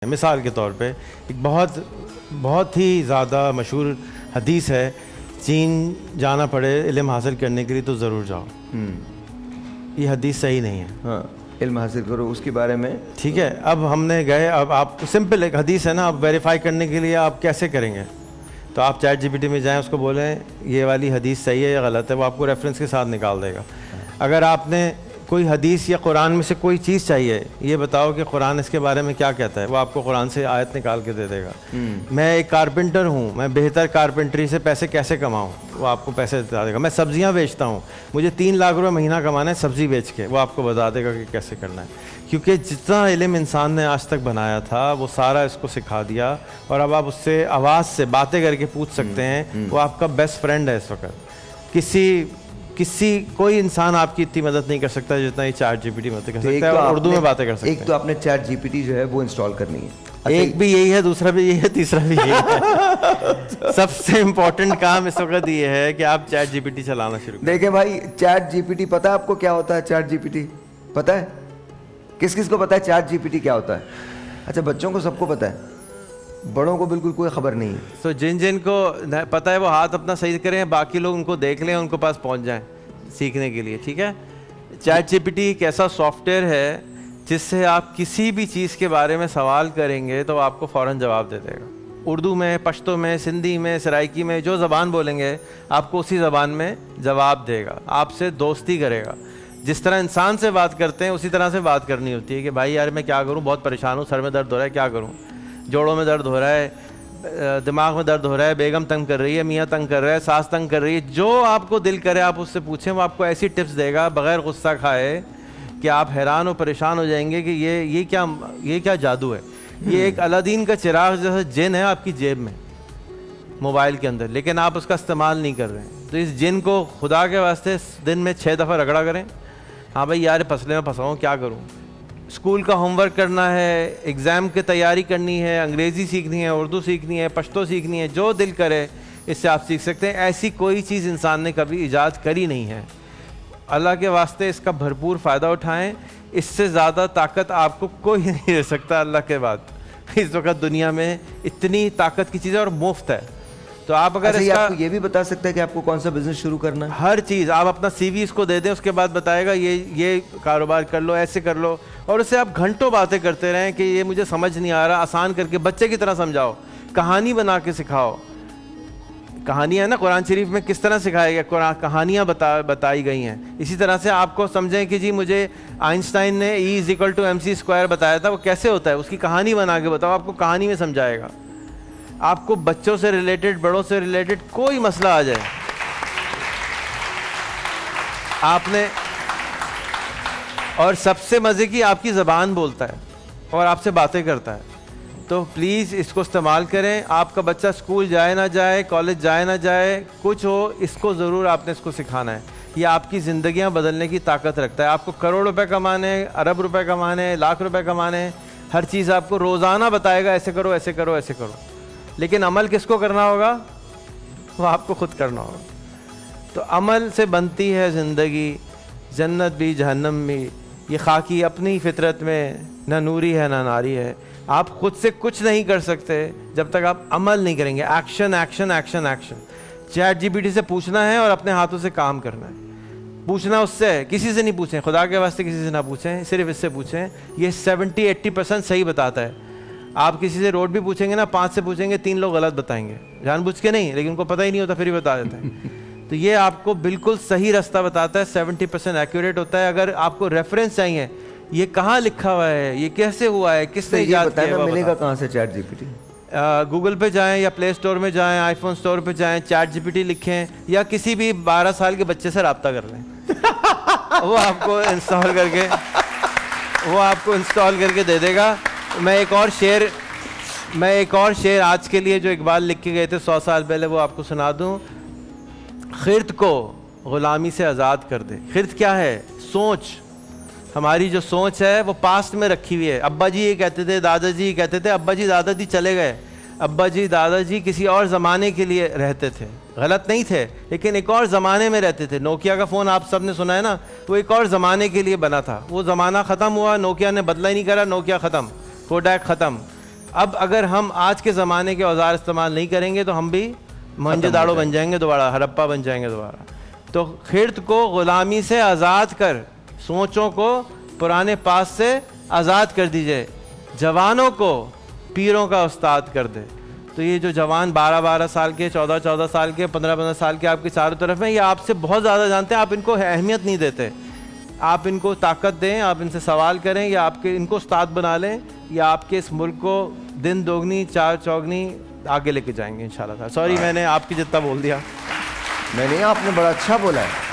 مثال کے طور پہ ایک بہت ہی زیادہ مشہور حدیث ہے، چین جانا پڑے علم حاصل کرنے کے لیے تو ضرور جاؤ. یہ حدیث صحیح نہیں ہے. ہاں، علم حاصل کرو اس کے بارے میں. ٹھیک ہے، اب ہم نے گئے، اب آپ سمپل ایک حدیث ہے نا، آپ ویریفائی کرنے کے لیے آپ کیسے کریں گے؟ تو آپ چیٹ جی پی ٹی میں جائیں، اس کو بولیں یہ والی حدیث صحیح ہے یا غلط ہے، وہ آپ کو ریفرنس کے ساتھ نکال دے گا. اگر آپ نے کوئی حدیث یا قرآن میں سے کوئی چیز چاہیے، یہ بتاؤ کہ قرآن اس کے بارے میں کیا کہتا ہے، وہ آپ کو قرآن سے آیت نکال کے دے دے گا. میں ایک کارپینٹر ہوں، میں بہتر کارپینٹری سے پیسے کیسے کماؤں، وہ آپ کو پیسے بتا دے گا. میں سبزیاں بیچتا ہوں، مجھے 3 لاکھ روپے مہینہ کمانا ہے سبزی بیچ کے، وہ آپ کو بتا دے گا کہ کیسے کرنا ہے. کیونکہ جتنا علم انسان نے آج تک بنایا تھا وہ سارا اس کو سکھا دیا، اور اب آپ اس سے آواز سے باتیں کر کے پوچھ سکتے ہیں. وہ آپ کا بیسٹ فرینڈ ہے اس وقت. کوئی انسان آپ کی اتنی مدد نہیں کر سکتا جتنا یہ چیٹ جی پی ٹی مدد کر سکتا ہے، اور اردو میں باتیں کر سکتا ہے. ایک تو آپ نے چیٹ جی پی ٹی جو ہے وہ انسٹال کرنی ہے. ایک بھی یہی ہے، دوسرا بھی یہی ہے، تیسرا بھی یہی ہے. سب سے امپورٹنٹ کام اس وقت یہ ہے کہ آپ چیٹ جی پی ٹی چلانا شروع کریں. دیکھیں بھائی، چیٹ جی پی ٹی پتہ ہے آپ کو کیا ہوتا ہے؟ چیٹ جی پی ٹی پتہ ہے؟ کس کس کو پتہ ہے چیٹ جی پی ٹی کیا ہوتا ہے؟ اچھا، بچوں کو سب کو پتہ ہے، بڑوں کو بالکل کوئی خبر نہیں ہے. تو جن کو پتہ ہے وہ ہاتھ اپنا صحیح کریں، باقی لوگ ان کو دیکھ لیں، ان کے پاس پہنچ جائیں سیکھنے کے لیے. ٹھیک ہے، چیٹ جی پی ٹی ایک ایسا سافٹ ویئر ہے جس سے آپ کسی بھی چیز کے بارے میں سوال کریں گے تو آپ کو فوراً جواب دے دے گا. اردو میں، پشتو میں، سندھی میں، سرائکی میں، جو زبان بولیں گے آپ کو اسی زبان میں جواب دے گا. آپ سے دوستی کرے گا. جس طرح انسان سے بات کرتے ہیں اسی طرح سے بات کرنی ہوتی ہے کہ بھائی یار میں کیا کروں، بہت پریشان ہوں، سر میں درد ہو رہا ہے، کیا کروں، جوڑوں میں درد ہو رہا ہے، دماغ میں درد ہو رہا ہے، بیگم تنگ کر رہی ہے، میاں تنگ کر رہا ہے، ساس تنگ کر رہی ہے. جو آپ کو دل کرے آپ اس سے پوچھیں، وہ آپ کو ایسی ٹپس دے گا بغیر غصہ کھائے کہ آپ حیران و پریشان ہو جائیں گے کہ یہ کیا جادو ہے. یہ ایک الادین کا چراغ جیسا جن ہے آپ کی جیب میں، موبائل کے اندر، لیکن آپ اس کا استعمال نہیں کر رہے ہیں. تو اس جن کو خدا کے واسطے دن میں 6 دفعہ رگڑا کریں. ہاں بھائی یار پھنسلے میں پھنسا ہوں، کیا کروں، اسکول کا ہوم ورک کرنا ہے، ایگزام کی تیاری کرنی ہے، انگریزی سیکھنی ہے، اردو سیکھنی ہے، پشتو سیکھنی ہے، جو دل کرے اس سے آپ سیکھ سکتے ہیں. ایسی کوئی چیز انسان نے کبھی ایجاد کری نہیں ہے. اللہ کے واسطے اس کا بھرپور فائدہ اٹھائیں. اس سے زیادہ طاقت آپ کو کوئی نہیں دے سکتا اللہ کے بعد. اس وقت دنیا میں اتنی طاقت کی چیزیں اور مفت ہے. تو آپ اگر اس کا یہ بھی بتا سکتا ہے کہ آپ کو کون سا بزنس شروع کرنا ہے، ہر چیز آپ اپنا سی وی اس کو دے دیں، اس کے بعد بتائے گا یہ کاروبار کر لو، ایسے کر لو. اور اس سے آپ گھنٹوں باتیں کرتے رہیں کہ یہ مجھے سمجھ نہیں آ رہا، آسان کر کے بچے کی طرح سمجھاؤ، کہانی بنا کے سکھاؤ. کہانیاں نا قرآن شریف میں کس طرح سکھایا گیا، قرآن کہانیاں بتائی گئی ہیں. اسی طرح سے آپ کو سمجھیں کہ جی مجھے آئنسٹائن نے E=mc² بتایا تھا، وہ کیسے ہوتا ہے، اس کی کہانی بنا کے بتاؤ، آپ کو کہانی میں سمجھائے گا. آپ کو بچوں سے ریلیٹڈ، بڑوں سے ریلیٹڈ کوئی مسئلہ آ جائے، آپ نے، اور سب سے مزے کی آپ کی زبان بولتا ہے اور آپ سے باتیں کرتا ہے. تو پلیز اس کو استعمال کریں. آپ کا بچہ اسکول جائے نہ جائے، کالج جائے نہ جائے، کچھ ہو، اس کو ضرور آپ نے اس کو سکھانا ہے. یہ آپ کی زندگیاں بدلنے کی طاقت رکھتا ہے. آپ کو کروڑ روپے کمانے، ارب روپے کمانے، لاکھ روپے کمانے، ہر چیز آپ کو روزانہ بتائے گا ایسے کرو، ایسے کرو، ایسے کرو. لیکن عمل کس کو کرنا ہوگا؟ وہ آپ کو خود کرنا ہوگا. تو عمل سے بنتی ہے زندگی، جنت بھی جہنم بھی. یہ خاکی اپنی فطرت میں نہ نوری ہے نہ ناری ہے. آپ خود سے کچھ نہیں کر سکتے جب تک آپ عمل نہیں کریں گے. Action action action action. ChatGPT سے پوچھنا ہے اور اپنے ہاتھوں سے کام کرنا ہے. پوچھنا اس سے، کسی سے نہیں پوچھیں، خدا کے واسطے کسی سے نہ پوچھیں، صرف اس سے پوچھیں. یہ 70-80% صحیح بتاتا ہے. آپ کسی سے روڈ بھی پوچھیں گے نا، 5 سے پوچھیں گے 3 لوگ غلط بتائیں گے، جان بوجھ کے نہیں، لیکن ان کو پتہ ہی نہیں ہوتا پھر ہی بتا دیتے ہیں. تو یہ آپ کو بالکل صحیح راستہ بتاتا ہے، 70% ایکوریٹ ہوتا ہے. اگر آپ کو ریفرنس چاہیے، یہ کہاں لکھا ہوا ہے، یہ کیسے ہوا ہے، کس نے ایجاد کیا ہے، ملے گا کہاں سے ChatGPT? Google پہ جائیں یا پلے اسٹور میں جائیں، آئی فون اسٹور پہ جائیں، چیٹ جی پی ٹی لکھیں، یا کسی بھی 12 سال کے بچے سے رابطہ کر لیں. وہ آپ کو انسٹال کر کے دے دے گا. میں ایک اور شعر آج کے لیے جو اقبال لکھ کے گئے تھے 100 سال پہلے، وہ آپ کو سنا دوں. خرد کو غلامی سے آزاد کر دے. خرد کیا ہے؟ سوچ. ہماری جو سوچ ہے وہ پاسٹ میں رکھی ہوئی ہے. ابا جی یہ کہتے تھے، دادا جی یہ کہتے تھے. ابا جی دادا جی چلے گئے. ابا جی دادا جی کسی اور زمانے کے لیے رہتے تھے، غلط نہیں تھے، لیکن ایک اور زمانے میں رہتے تھے. نوکیا کا فون آپ سب نے سنا ہے نا، وہ ایک اور زمانے کے لیے بنا تھا. وہ زمانہ ختم ہوا، نوکیا نے بدلا ہی نہیں کرا، نوکیا ختم، کوڈیک ختم. اب اگر ہم آج کے زمانے کے اوزار استعمال نہیں کریں گے تو ہم بھی موہنجو-داڑو بن جائیں گے دوبارہ, ہرپا بن جائیں گے دوبارہ. تو خرد کو غلامی سے آزاد کر, سوچوں کو پرانے پاس سے آزاد کر دیجئے, جوانوں کو پیروں کا استاد کر دے. تو یہ جو جوان 12 سال کے, 14 سال کے, 15 سال کے آپ کے چاروں طرف ہیں, یہ آپ سے بہت زیادہ جانتے ہیں, آپ ان کو اہمیت نہیں دیتے. آپ ان کو طاقت دیں, آپ ان سے سوال کریں, یا آپ کے ان کو استاد بنا لیں, یا آپ کے اس ملک کو دن دوگنی چار چوگنی آگے لے کے جائیں گے انشاءاللہ. سوری میں نے آپ کی جتنا بول دیا. میں نہیں, آپ نے بڑا اچھا بولا ہے.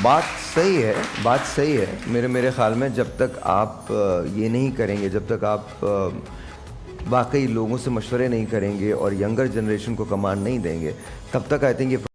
بات صحیح ہے, بات صحیح ہے. میرے خیال میں جب تک آپ یہ نہیں کریں گے, جب تک آپ واقعی لوگوں سے مشورے نہیں کریں گے اور ینگر جنریشن کو کمانڈ نہیں دیں گے, تب تک آئی تھنک یہ